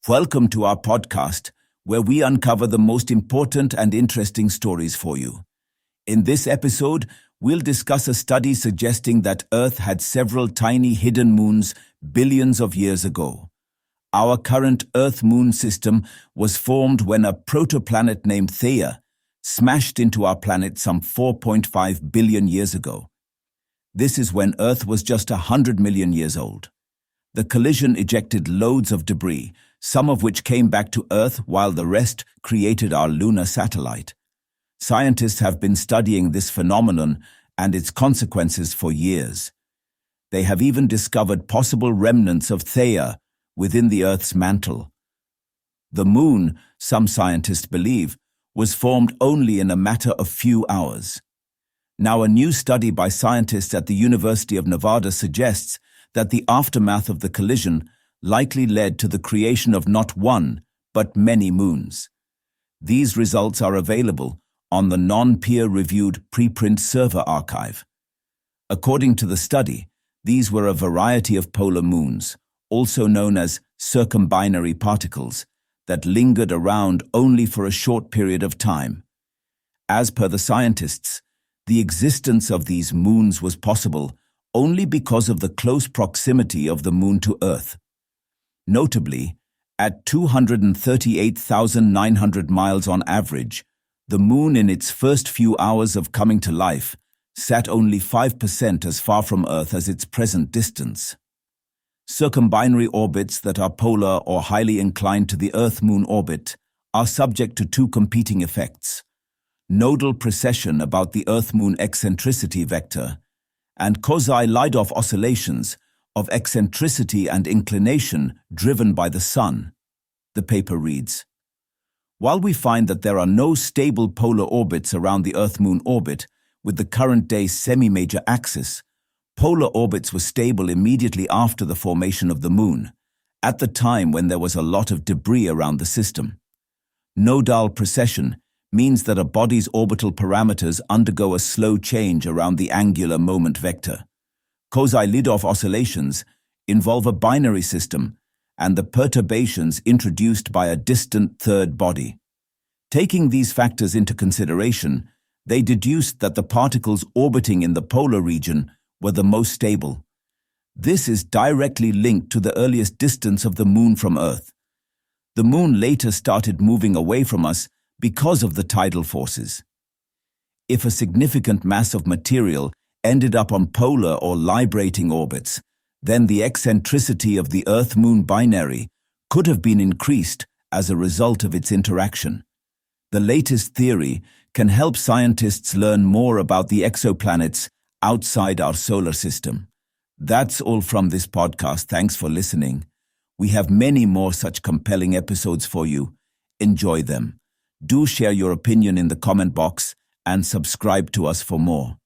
Welcome to our podcast, where we uncover the most important and interesting stories for you. In this episode, we'll discuss a study suggesting that Earth had several tiny hidden moons billions of years ago. Our current Earth-Moon system was formed when a protoplanet named Theia smashed into our planet some 4.5 billion years ago. This is when Earth was just 100 million years old. The collision ejected loads of debris, some of which came back to Earth while the rest created our lunar satellite. Scientists have been studying this phenomenon and its consequences for years. They have even discovered possible remnants of Theia within the Earth's mantle. The Moon, some scientists believe, was formed only in a matter of few hours. Now, a new study by scientists at the University of Nevada suggests that the aftermath of the collision likely led to the creation of not one, but many moons. These results are available on the non-peer-reviewed preprint server arXiv. According to the study, these were a variety of polar moons, also known as circumbinary particles, that lingered around only for a short period of time. As per the scientists, the existence of these moons was possible only because of the close proximity of the Moon to Earth. Notably, at 238,900 miles on average, the Moon in its first few hours of coming to life sat only 5% as far from Earth as its present distance. Circumbinary orbits that are polar or highly inclined to the Earth-Moon orbit are subject to two competing effects: nodal precession about the Earth-Moon eccentricity vector and quasi-Lidov oscillations of eccentricity and inclination driven by the Sun. The paper reads, "While we find that there are no stable polar orbits around the Earth-Moon orbit with the current-day semi-major axis, polar orbits were stable immediately after the formation of the Moon, at the time when there was a lot of debris around the system. Nodal precession means that a body's orbital parameters undergo a slow change around the angular moment vector. Quasi-Lidov oscillations involve a binary system and the perturbations introduced by a distant third body. Taking these factors into consideration, they deduced that the particles orbiting in the polar region were the most stable. This is directly linked to the earliest distance of the Moon from Earth. The Moon later started moving away from us because of the tidal forces. If a significant mass of material ended up on polar or librating orbits, then the eccentricity of the Earth-Moon binary could have been increased as a result of its interaction. The latest theory can help scientists learn more about the exoplanets outside our solar system. That's all from this podcast. Thanks for listening. We have many more such compelling episodes for you. Enjoy them. Do share your opinion in the comment box and subscribe to us for more.